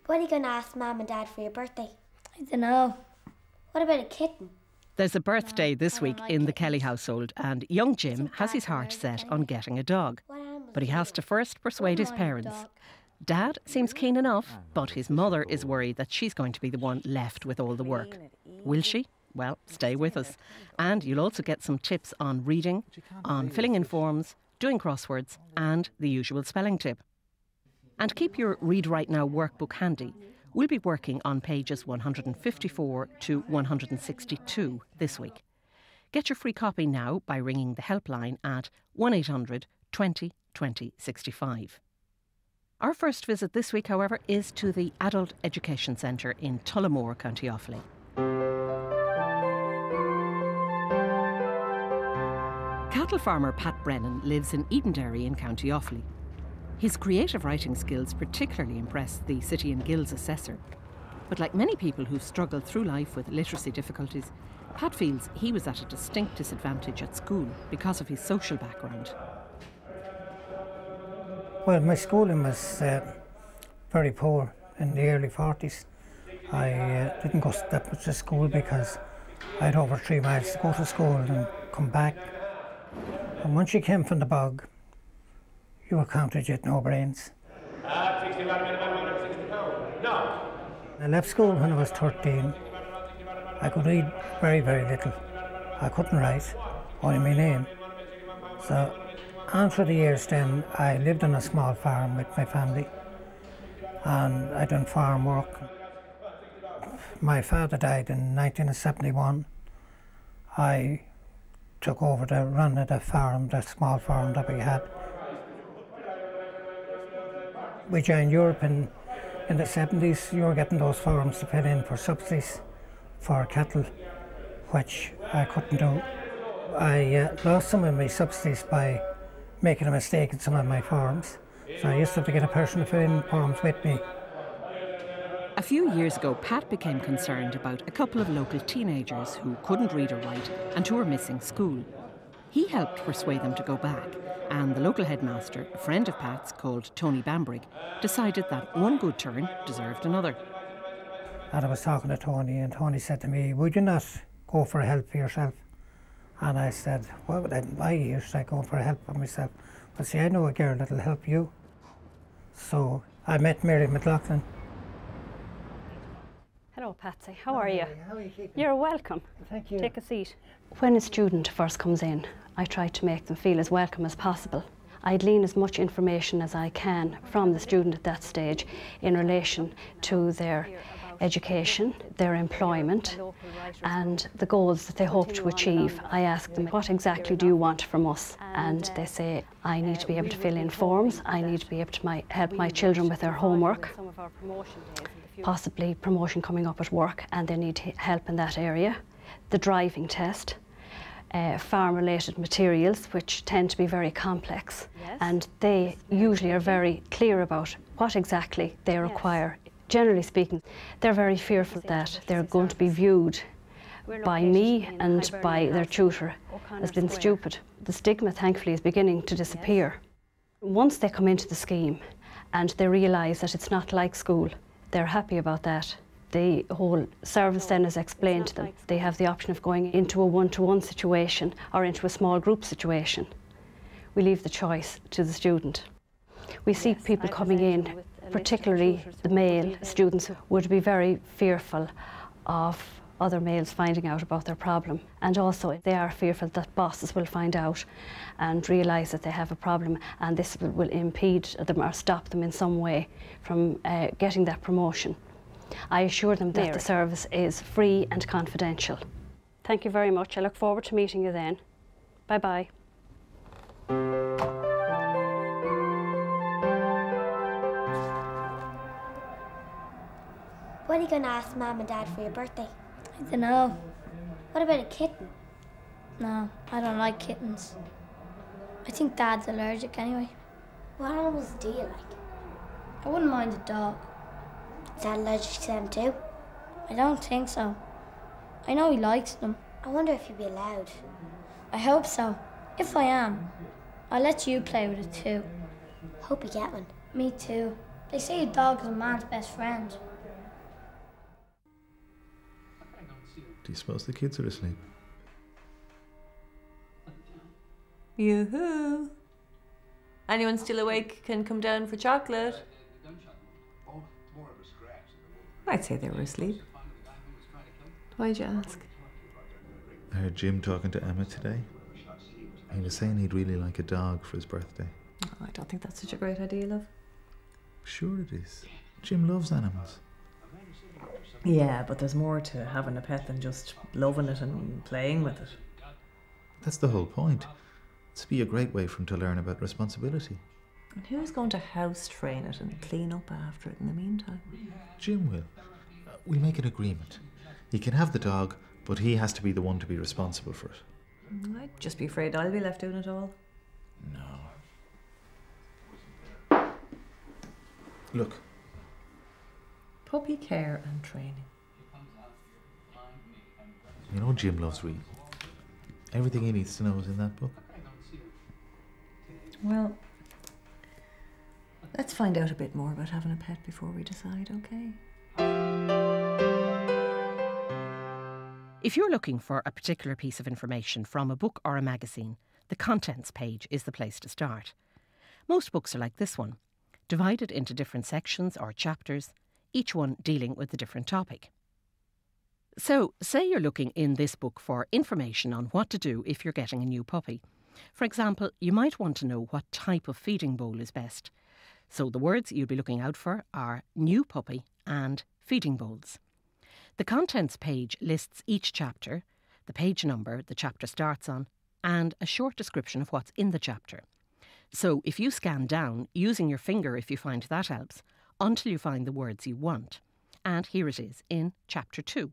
What are you going to ask Mum and Dad for your birthday? I don't know. What about a kitten? There's a birthday this week in the Kelly household, and young Jim has his heart set on getting a dog. But he has to first persuade his parents. Dad seems keen enough, but his mother is worried that she's going to be the one left with all the work. Will she? Well, stay with us. And you'll also get some tips on reading, on filling in forms, doing crosswords, and the usual spelling tip. And keep your Read Right Now workbook handy. We'll be working on pages 154 to 162 this week. Get your free copy now by ringing the helpline at 1800 20 20 65. Our first visit this week, however, is to the Adult Education Centre in Tullamore, County Offaly. Cattle farmer Pat Brennan lives in Edenderry in County Offaly. His creative writing skills particularly impressed the City and Guilds assessor. But like many people who've struggled through life with literacy difficulties, Pat feels he was at a distinct disadvantage at school because of his social background. Well, my schooling was very poor in the early 40s. I didn't go that much to school because I had over 3 miles to go to school and come back. And once you came from the bog, you were counted, you had no brains. I left school when I was 13. I could read very, very little. I couldn't write, only my name. So after the years then, I lived on a small farm with my family and I done farm work. My father died in 1971. I took over the run of the farm, the small farm that we had. We joined Europe in the 70s. You were getting those farms to put in for subsidies for cattle, which I couldn't do. I lost some of my subsidies by making a mistake in some of my farms. So I used to have to get a person to fill in farms with me. A few years ago, Pat became concerned about a couple of local teenagers who couldn't read or write and who were missing school. He helped persuade them to go back, and the local headmaster, a friend of Pat's called Tony Bambrigg, decided that one good turn deserved another. And I was talking to Tony, and Tony said to me, "Would you not go for help for yourself?" And I said, "Well, why should I go for help for myself?" But see, I know a girl that'll help you. So I met Mary McLaughlin. Hello, Patsy. How are you? How are you keeping? You're welcome. Thank you. Take a seat. When a student first comes in, I try to make them feel as welcome as possible. I glean as much information as I can from the student at that stage in relation to their education, their employment and the goals that they hope to achieve. I ask them, what exactly do you want from us? And they say, I need to be able to fill in forms, I need to be able to help my children with their homework, possibly promotion coming up at work, and they need help in that area. The driving test, farm-related materials, which tend to be very complex, and they usually are very clear about what exactly they require. Generally speaking, they're very fearful that they're going to be viewed by me and by their tutor as being stupid. The stigma, thankfully, is beginning to disappear. Once they come into the scheme and they realise that it's not like school, they're happy about that. The whole service then is explained to them. They have the option of going into a one-to-one situation or into a small group situation. We leave the choice to the student. We see people coming in, particularly the male students, would be very fearful of other males finding out about their problem. And also they are fearful that bosses will find out and realise that they have a problem, and this will impede them or stop them in some way from getting that promotion. I assure them that the service is free and confidential. Thank you very much. I look forward to meeting you then. Bye-bye. What are you going to ask Mum and Dad for your birthday? I don't know. What about a kitten? No, I don't like kittens. I think Dad's allergic anyway. What animals do you like? I wouldn't mind a dog. Is Dad allergic to them too? I don't think so. I know he likes them. I wonder if you'd be allowed. I hope so. If I am, I'll let you play with it too. Hope you get one. Me too. They say a dog is a man's best friend. Do you suppose the kids are asleep? Yoo-hoo! Anyone still awake can come down for chocolate. I'd say they were asleep. Why'd you ask? I heard Jim talking to Emma today. He was saying he'd really like a dog for his birthday. Oh, I don't think that's such a great idea, love. Sure it is. Jim loves animals. Yeah, but there's more to having a pet than just loving it and playing with it. That's the whole point. It's be a great way for him to learn about responsibility. And who's going to house train it and clean up after it in the meantime? Jim will. We'll make an agreement. He can have the dog, but he has to be the one to be responsible for it. I'd just be afraid I'll be left doing it all. No. Look. Puppy care and training. You know Jim loves reading. Everything he needs to know is in that book. Well, let's find out a bit more about having a pet before we decide, okay? If you're looking for a particular piece of information from a book or a magazine, the contents page is the place to start. Most books are like this one, divided into different sections or chapters, each one dealing with a different topic. So, say you're looking in this book for information on what to do if you're getting a new puppy. For example, you might want to know what type of feeding bowl is best. So the words you'll be looking out for are new puppy and feeding bowls. The contents page lists each chapter, the page number the chapter starts on, and a short description of what's in the chapter. So if you scan down, using your finger if you find that helps, until you find the words you want. And here it is in chapter 2.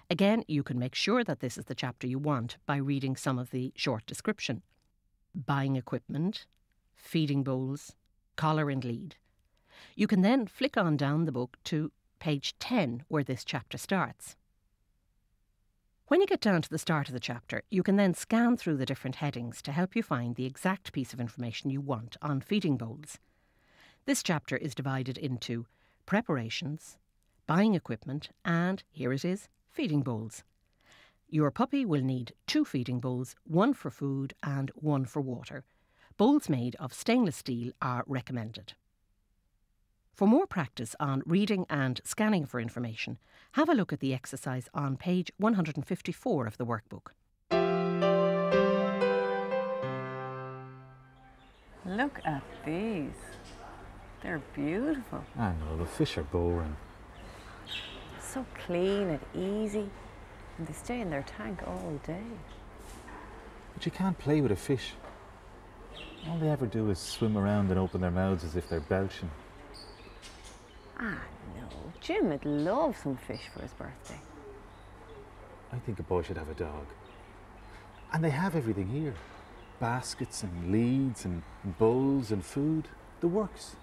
Again, you can make sure that this is the chapter you want by reading some of the short description. Buying equipment, feeding bowls, collar and lead. You can then flick on down the book to page 10 where this chapter starts. When you get down to the start of the chapter, you can then scan through the different headings to help you find the exact piece of information you want on feeding bowls. This chapter is divided into preparations, buying equipment, and here it is, feeding bowls. Your puppy will need 2 feeding bowls, 1 for food and 1 for water. Bowls made of stainless steel are recommended. For more practice on reading and scanning for information, have a look at the exercise on page 154 of the workbook. Look at these. They're beautiful. I know, the fish are boring. So clean and easy. And they stay in their tank all day. But you can't play with a fish. All they ever do is swim around and open their mouths as if they're belching. Ah, no. Jim would love some fish for his birthday. I think a boy should have a dog. And they have everything here. Baskets and leads and bowls and food. The works.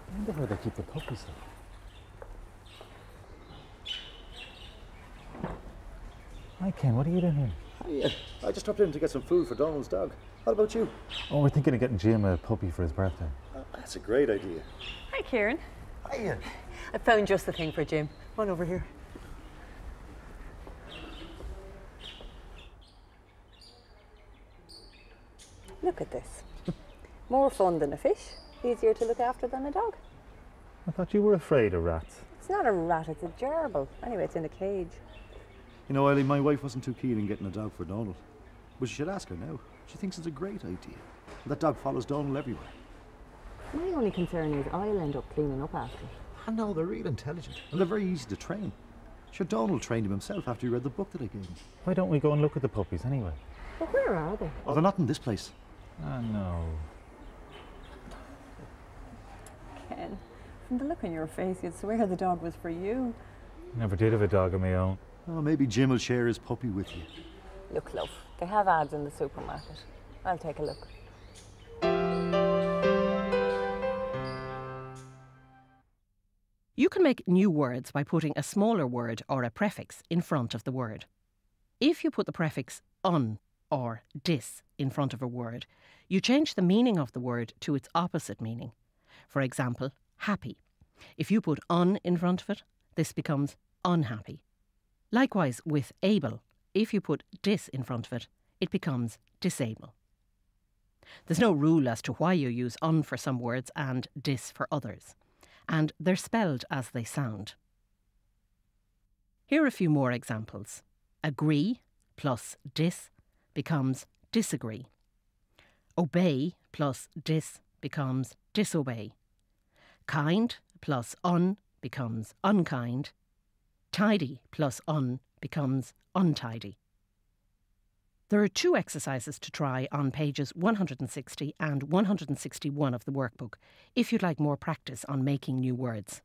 I wonder where they keep the puppies though. Hi Ken, what are you doing here? Hiya. I just dropped in to get some food for Donald's dog. What about you? Oh, we're thinking of getting Jim a puppy for his birthday. That's a great idea. Hi, Kieran. Hiya. I found just the thing for Jim. Come on over here. Look at this. More fun than a fish. Easier to look after than a dog. I thought you were afraid of rats. It's not a rat, it's a gerbil. Anyway, it's in a cage. You know, Eileen, my wife wasn't too keen in getting a dog for Donald. But you should ask her now. She thinks it's a great idea. That dog follows Donald everywhere. My only concern is I'll end up cleaning up after. I know, they're real intelligent. And they're very easy to train. Sure, Donald trained him himself after he read the book that I gave him. Why don't we go and look at the puppies anyway? But where are they? Oh, they're not in this place. Ah, no. Ken, from the look on your face, you'd swear the dog was for you. Never did have a dog of my own. Oh, maybe Jim will share his puppy with you. Look, love, they have ads in the supermarket. I'll take a look. You can make new words by putting a smaller word or a prefix in front of the word. If you put the prefix un or dis in front of a word, you change the meaning of the word to its opposite meaning. For example, happy. If you put un in front of it, this becomes unhappy. Likewise with able, if you put dis in front of it, it becomes disable. There's no rule as to why you use un for some words and dis for others, and they're spelled as they sound. Here are a few more examples. Agree plus dis becomes disagree. Obey plus dis becomes disobey. Kind plus un becomes unkind. Tidy plus un becomes untidy. There are 2 exercises to try on pages 160 and 161 of the workbook if you'd like more practice on making new words.